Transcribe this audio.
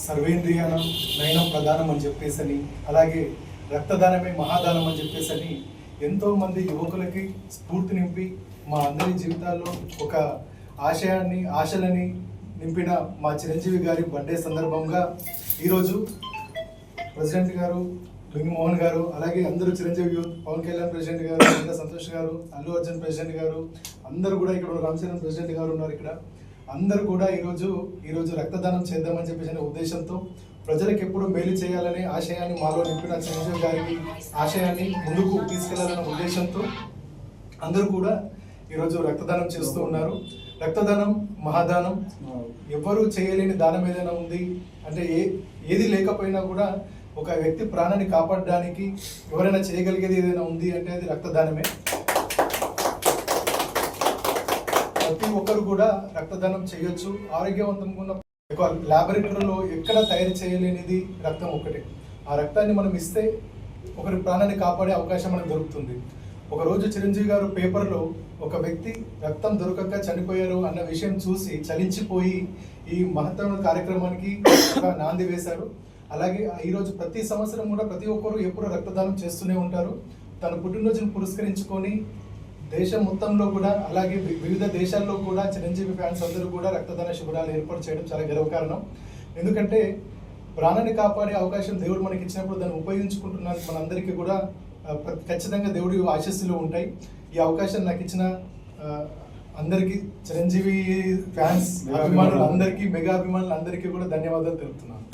సర్వేంద్రియానం నయనం ప్రధానం అని చెప్పేసని, అలాగే రక్తదానమే మహాదానం అని చెప్పేసని ఎంతోమంది యువకులకి స్ఫూర్తి నింపి మా అందరి జీవితాల్లో ఒక ఆశలని నింపిన మా చిరంజీవి గారి బర్త్డే సందర్భంగా ఈరోజు ప్రెసిడెంట్ గారు మోహన్ గారు, అలాగే అందరూ చిరంజీవి యూత్, పవన్ కళ్యాణ్ ప్రెసిడెంట్ గారు, సంతోష్ గారు, అల్లు అర్జున్ ప్రెసిడెంట్ గారు, అందరూ కూడా ఇక్కడ రామ్ చరణ్ ప్రెసిడెంట్ గారు ఉన్నారు. ఇక్కడ అందరూ కూడా ఈరోజు రక్తదానం చేద్దామని చెప్పేసిన ఉద్దేశంతో ప్రజలకు ఎప్పుడు మేలు చేయాలనే ఆశయాన్ని మాలో నింపిన చిరంజీవి గారికి ఆశయాన్ని ముందుకు తీసుకెళ్లాలనే ఉద్దేశంతో అందరూ కూడా ఈరోజు రక్తదానం చేస్తూ ఉన్నారు. రక్తదానం మహాదానం. ఎవ్వరూ చేయలేని దానం ఏదైనా ఉంది అంటే ఏది లేకపోయినా కూడా ఒక వ్యక్తి ప్రాణాన్ని కాపాడడానికి ఎవరైనా చేయగలిగేది ఏదైనా ఉంది అంటే అది రక్తదానమే. ప్రతి ఒక్కరు కూడా రక్తదానం చేయొచ్చు. ఆరోగ్యవంతంగా ఉన్న ల్యాబొరేటరీలో ఎక్కడ తయారు చేయలేనిది రక్తం ఒక్కటే. ఆ రక్తాన్ని మనం ఇస్తే ఒకరి ప్రాణాన్ని కాపాడే అవకాశం మనకు దొరుకుతుంది. ఒకరోజు చిరంజీవి గారు పేపర్లో ఒక వ్యక్తి రక్తం దొరకక చనిపోయారు అన్న విషయం చూసి చలించిపోయి ఈ మహత్తరమైన కార్యక్రమానికి ఒక నాంది వేశారు. అలాగే ఈరోజు ప్రతి సంవత్సరం కూడా ప్రతి ఒక్కరు ఎప్పుడు రక్తదానం చేస్తూనే ఉంటారు. తన పుట్టినరోజును పురస్కరించుకొని దేశం మొత్తంలో కూడా, అలాగే వివిధ దేశాల్లో కూడా చిరంజీవి ఫ్యాన్స్ అందరూ కూడా రక్తదాన శిబిరాలు ఏర్పాటు చేయడం చాలా గర్వకారణం. ఎందుకంటే ప్రాణాన్ని కాపాడే అవకాశం దేవుడు మనకి ఇచ్చినప్పుడు దాన్ని ఉపయోగించుకుంటున్నందుకు మనందరికీ కూడా ఖచ్చితంగా దేవుడి ఆశీస్సులు ఉంటాయి. ఈ అవకాశం నాకు ఇచ్చిన అందరికీ, చిరంజీవి ఫ్యాన్స్ అభిమానులు అందరికీ, మెగా అభిమానులు అందరికీ కూడా ధన్యవాదాలు తెలుపుతున్నాను.